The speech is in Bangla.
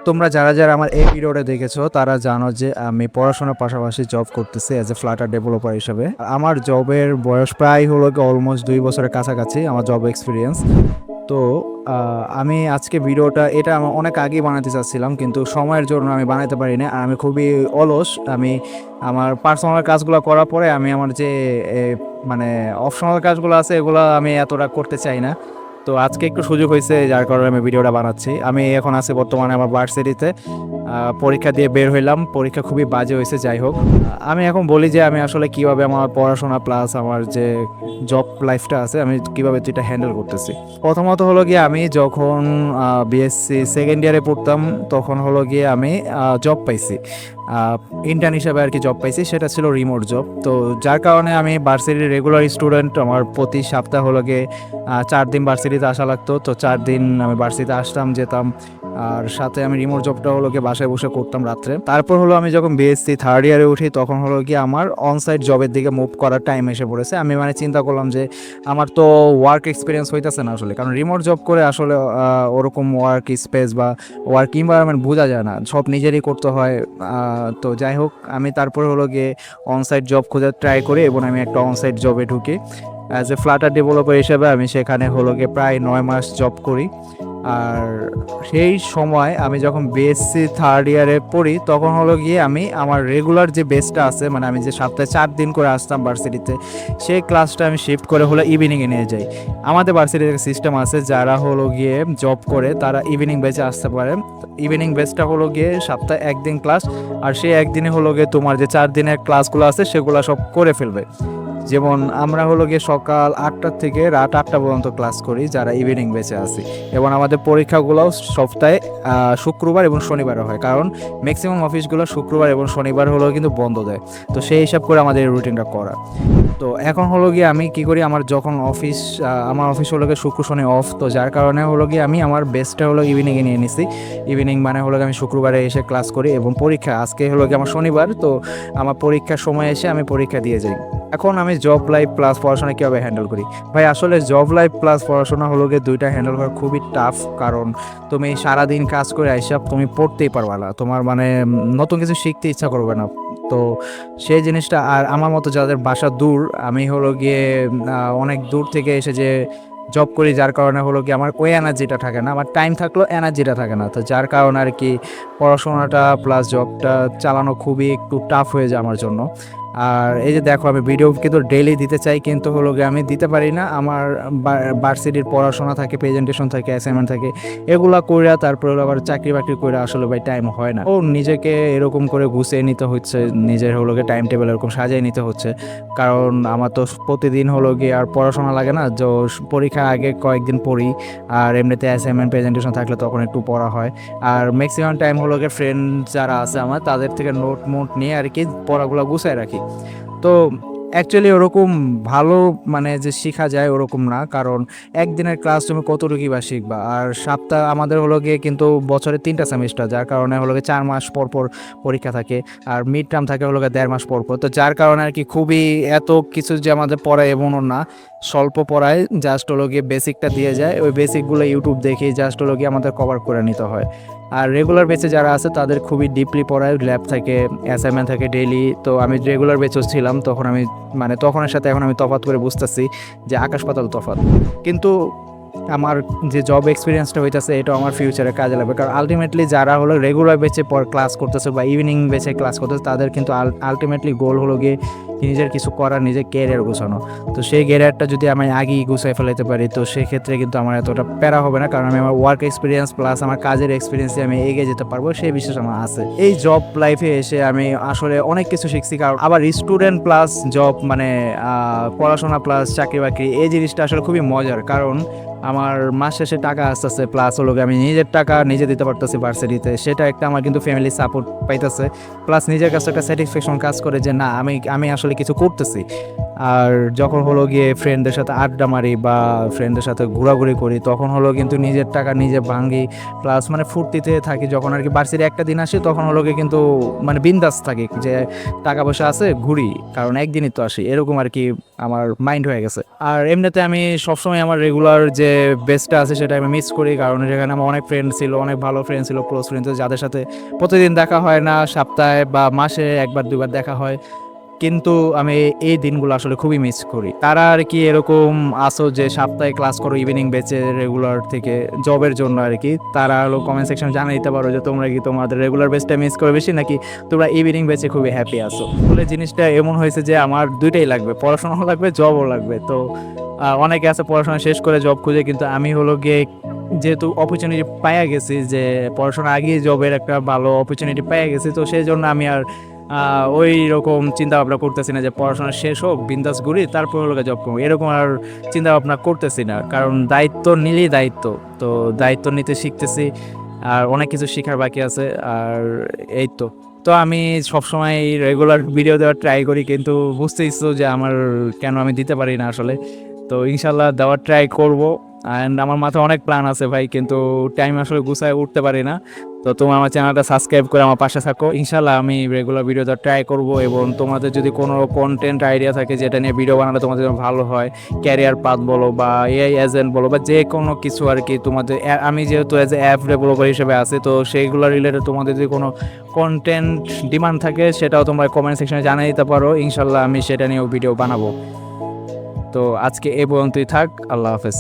তোমরা যারা যারা আমার এই ভিডিওটা দেখেছো তারা জানো যে আমি পড়াশোনার পাশাপাশি জব করতেছি অ্যাজ এ ফ্লাটার ডেভেলপার হিসেবে। আমার জবের বয়স প্রায় হলো অলমোস্ট 2 বছরের কাছাকাছি আমার জব এক্সপিরিয়েন্স। তো আমি আজকে ভিডিওটা এটা আমি অনেক আগেই বানাতে চাচ্ছিলাম, কিন্তু সময়ের জন্য আমি বানাতে পারি না। আর আমি খুবই অলস। আমি আমার পার্সোনাল কাজগুলো করার পরে আমি আমার যে মানে অপশনাল কাজগুলো আছে এগুলো আমি এতটা করতে চাই না। তো আজকে একটু সুযোগ হয়েছে, যার কারণে আমি ভিডিওটা বানাচ্ছি। আমি এখন আছি বর্তমানে আমার ভার্সিটিতে, পরীক্ষা দিয়ে বের হইলাম। পরীক্ষা খুবই বাজে হয়েছে। যাই হোক, আমি এখন বলি যে আমি আসলে কিভাবে আমার পড়াশোনা প্লাস আমার যে জব লাইফটা আছে আমি কিভাবে এটা হ্যান্ডেল করতেছি। প্রথমত হলো গিয়ে আমি যখন বিএসসি সেকেন্ড ইয়ারে পড়তাম তখন হলো গিয়ে আমি জব পাইছি, ইন্টার্ন হিসাবে আর কি জব পাইছি। সেটা ছিল রিমোট জব। তো যার কারণে আমি ভার্সিটির রেগুলার স্টুডেন্ট। আমার প্রতি সপ্তাহ হলো গিয়ে 4 দিন ভার্সিটিতে আসা লাগতো। তো 4 দিন আমি ভার্সিটিতে আসতাম যেতাম, আর সাথে আমি রিমোট জবটা হলো গিয়ে বাসায় বসে করতাম রাত্রে। তারপর হলো আমি যখন বিএসসি থার্ড ইয়ারে উঠি তখন হলো গিয়ে আমার অনসাইট জবের দিকে মুভ করার টাইম এসে পড়েছে। আমি চিন্তা করলাম যে আমার তো ওয়ার্ক এক্সপিরিয়েন্স হইতেছে না আসলে, কারণ রিমোট জব করে আসলে ওরকম ওয়ার্ক স্পেস বা ওয়ার্ক এনভায়রনমেন্ট বোঝা যায় না, সব নিজেরই করতে হয়। তো যাই হোক, আমি তারপরে হলো গিয়ে অনসাইট জব খোঁজার ট্রাই করি এবং আমি একটা অনসাইট জবে ঢুকি অ্যাজ এ ফ্লাটার ডেভেলপার হিসেবে। আমি সেখানে হলো গিয়ে প্রায় 9 মাস জব করি। আর সেই সময় আমি যখন বিএসসি থার্ড ইয়ারে পড়ি তখন হলো গিয়ে আমি আমার রেগুলার যে বেসটা আছে, আমি যে সপ্তাহে 4 দিন করে আসতাম ভার্সিটিতে, সেই ক্লাসটা আমি শিফট করে হলো ইভিনিংয়ে নিয়ে যাই। আমাদের ভার্সিটির সিস্টেম আছে, যারা হলো গিয়ে জব করে তারা ইভিনিং বেচে আসতে পারে। ইভিনিং বেচটা হলো গিয়ে সপ্তাহে 1 দিন ক্লাস, আর সেই একদিনে হলো গিয়ে তোমার যে 4 দিনের ক্লাসগুলো আছে সেগুলো সব করে ফেলবে। যেমন আমরা হলো গিয়ে সকাল 8টা থেকে রাত 8টা পর্যন্ত ক্লাস করি যারা ইভিনিং বেঁচে আছি, এবং আমাদের পরীক্ষাগুলোও সপ্তাহে শুক্রবার এবং শনিবারে হয়, কারণ ম্যাক্সিমাম অফিসগুলো শুক্রবার এবং শনিবার হলেও কিন্তু বন্ধ দেয়। তো সেই হিসাব করে আমাদের এই রুটিনটা করা। তো এখন হলো গিয়ে আমি কি করি, আমার যখন আমার অফিস হলো গিয়ে শুক্র শনি অফ, তো যার কারণে হলো গিয়ে আমি আমার বেস্টটা হলো ইভিনিংয়ে নিয়ে নিছি। ইভিনিং হলো গিয়ে আমি শুক্রবারে এসে ক্লাস করি, এবং পরীক্ষা আজকে হলো গিয়ে আমার শনিবার, তো আমার পরীক্ষার সময় এসে আমি পরীক্ষা দিয়ে যাই। এখন আমি জব লাইফ প্লাস পড়াশোনা কীভাবে হ্যান্ডেল করি ভাই? আসলে জব লাইফ প্লাস পড়াশোনা হলো গিয়ে দুইটা হ্যান্ডেল করা খুবই টাফ, কারণ তুমি সারাদিন কাজ করে আইসা তুমি পড়তেই পারবা না, তোমার নতুন কিছু শিখতে ইচ্ছা করবে না। তো সেই জিনিসটা, আর আমার মতো যাদের বাসা দূর, আমি হলো গিয়ে অনেক দূর থেকে এসে যে জব করি, যার কারণে হলো কি আমার ওই এনার্জিটা থাকে না, আমার টাইম থাকলেও এনার্জিটা থাকে না। তো যার কারণে আর কি পড়াশোনাটা প্লাস জবটা চালানো খুবই একটু টাফ হয়ে যায় আমার জন্য। আর এই যে দেখো, আমি ভিডিও কিন্তু ডেইলি দিতে চাই, কিন্তু হলো গিয়ে আমি দিতে পারি না। আমার ভার্সিটির পড়াশোনা থাকে, প্রেজেন্টেশন থাকে, অ্যাসাইনমেন্ট থাকে, এগুলা কইরা তারপরে আবার চাকরি বাকরি করে আসলে ভাই টাইম হয় না। ও নিজেকে এরকম করে গুছিয়ে নিতে হচ্ছে, নিজের হলো গিয়ে টাইম টেবিল এরকম সাজিয়ে নিতে হচ্ছে, কারণ আমার তো প্রতিদিন হলো গিয়ে আর পড়াশোনা লাগে না। যে পরীক্ষার আগে কয়েকদিন পড়ি, আর এমনিতে অ্যাসাইনমেন্ট প্রেজেন্টেশন থাকলে তখন একটু পড়া হয়। আর ম্যাক্সিমাম টাইম হলো গিয়ে ফ্রেন্ড যারা আছে আমার তাদের থেকে নোট নিয়ে আর কি পড়াগুলো গুছাই রাখি। তো অ্যাকচুয়ালি ওরকম ভালো যে শেখা যায় ওরকম না, কারণ একদিনের ক্লাস তুমি কতটুকু বা শিখবা। আর সপ্তাহ আমাদের হলো গিয়ে কিন্তু বছরে 3টা সেমিস্টার, যার কারণে হলো গিয়ে 4 মাস পর পর পরীক্ষা থাকে, আর মিড টার্ম থাকে হলো গিয়ে 1.5 মাস পর পর। তো যার কারণে আর কি খুবই এত কিছু যে আমাদের পড়ায় এমনও না, স্বল্প পড়ায়, জাস্ট হলো গিয়ে বেসিকটা দিয়ে যায়। ওই বেসিকগুলো ইউটিউব দেখে জাস্ট হলো গিয়ে আমাদের কভার করে নিতে হয়। আর রেগুলার বেচে যারা আছে তাদের খুবই ডিপলি পড়ায়, ল্যাব থাকে, অ্যাসাইনমেন্ট থাকে ডেইলি। তো আমি রেগুলার বেচও ছিলাম তখন, আমি তখনের সাথে এখন আমি তফাৎ করে বুঝতেছি যে আকাশ পাতাল তফাৎ। কিন্তু আমার যে জব এক্সপিরিয়েন্সটা হইতেছে এটা আমার ফিউচারে কাজে লাগবে, কারণ আলটিমেটলি যারা হলো রেগুলার বেচে পর ক্লাস করতেছে বা ইভিনিং বেচে ক্লাস করতেছে তাদের কিন্তু আলটিমেটলি গোল হলো গিয়ে নিজের কিছু করার, নিজের ক্যারিয়ার গোছানো। তো সেই ক্যারিয়ারটা যদি আমি আগেই গুছাই ফেলাতে পারি তো সেক্ষেত্রে কিন্তু আমার এতটা প্যারা হবে না, কারণ আমি আমার ওয়ার্ক এক্সপিরিয়েন্স প্লাস আমার কাজের এক্সপিরিয়েন্সে আমি এগিয়ে যেতে পারবো, সেই বিশ্বাস আমার আছে। এই জব লাইফে এসে আমি আসলে অনেক কিছু শিখছি, কারণ আবার স্টুডেন্ট প্লাস জব পড়াশোনা প্লাস চাকরি বাকরি, এই জিনিসটা আসলে খুবই মজার, কারণ আমার মাস শেষে টাকা আসতেছে, প্লাস হলো আমি নিজের টাকা নিজে দিতে পারতেছি ভার্সিটিতে, সেটা একটা আমার কিন্তু ফ্যামিলি সাপোর্ট পাইতেছে, প্লাস নিজের কাছে একটা স্যাটিসফ্যাকশন কাজ করে যে না আমি আসলে কিছু করতেছি। আর যখন হলো গিয়ে ফ্রেন্ডদের সাথে আড্ডা মারি বা ফ্রেন্ডদের সাথে ঘোরাঘুরি করি তখন হলো কিন্তু নিজের টাকা নিজে ভাঙি, প্লাস মানে ফুর্তিতে থাকি। যখন আর কি ভার্সিটি একটা দিন আসে তখন হলো গিয়ে কিন্তু মানে বিন্দাস থাকি যে টাকা পয়সা আছে ঘুরি, কারণ একদিনই তো আসি, এরকম আর কি আমার মাইন্ড হয়ে গেছে। আর এমনিতে আমি সবসময় আমার রেগুলার যে বেস্টটা আছে সেটা আমি মিস করি, কারণ সেখানে আমার অনেক ফ্রেন্ড ছিল, অনেক ভালো ফ্রেন্ড ছিল, ক্লোজ ফ্রেন্ড ছিল, যাদের সাথে প্রতিদিন দেখা হয় না, সপ্তাহে বা মাসে একবার দুবার দেখা হয়, কিন্তু আমি এই দিনগুলো আসলে খুবই মিস করি। তারা আর কি এরকম আসো যে সপ্তাহে ক্লাস করো ইভিনিং ব্যাচে রেগুলার থেকে জবের জন্য আর কি, তারা হলো কমেন্ট সেকশন জানিয়ে দিতে পারো যে তোমরা কি তোমাদের রেগুলার ব্যাচটা মিস করে বেশি নাকি তোমরা ইভিনিং ব্যাচে খুবই হ্যাপি আসো। আসলে জিনিসটা এমন হয়েছে যে আমার দুইটাই লাগবে, পড়াশোনাও লাগবে জবও লাগবে। তো অনেকে আছে পড়াশোনা শেষ করে জব খুঁজে, কিন্তু আমি হলো গিয়ে যেহেতু অপরচুনিটি পাইয়া গেছি, যে পড়াশোনা আগেই জবের একটা ভালো অপরচুনিটি পাইয়া গেছি, তো সেই জন্য আমি আর ওই রকম চিন্তা ভাবনা করতেছি না যে পড়াশোনা শেষ হোক বিন্দাস ঘুরি তারপর হলো জব করবো, এরকম আর চিন্তা ভাবনা করতেছি না। কারণ দায়িত্ব নিলেই দায়িত্ব, তো দায়িত্ব নিতে শিখতেছি, আর অনেক কিছু শেখার বাকি আছে। আর এই তো তো আমি সবসময় রেগুলার ভিডিও দেওয়ার ট্রাই করি, কিন্তু বুঝতেইছ যে আমার কেন আমি দিতে পারি না আসলে। তো ইনশাল্লাহ দেওয়ার ট্রাই করব। অ্যান্ড আমার মাথায় অনেক প্ল্যান আছে ভাই, কিন্তু টাইম আসলে গুছায় উঠতে পারি না। তো তোমরা আমার চ্যানেলটা সাবস্ক্রাইব করে আমার পাশে থাকো, ইনশাল্লাহ আমি রেগুলার ভিডিও দেওয়ার ট্রাই করব। এবং তোমাদের যদি কোনো কন্টেন্ট আইডিয়া থাকে যেটা নিয়ে ভিডিও বানালে তোমাদের জন্য ভালো হয়, ক্যারিয়ার পাথ বলো বা এআই এজেন্ট বলো বা যে কোনো কিছু আর কি, তোমাদের আমি যেহেতু অ্যাজ এ অ্যাপ ডেভেলপার হিসেবে আছি, তো সেইগুলো রিলেটেড তোমাদের যদি কোনো কন্টেন্ট ডিমান্ড থাকে সেটাও তোমরা কমেন্ট সেকশনে জানিয়ে দিতে পারো, ইনশাল্লাহ আমি সেটা নিয়েও ভিডিও বানাবো। তো আজকে এই পর্যন্তই থাক, আল্লাহ হাফেজ।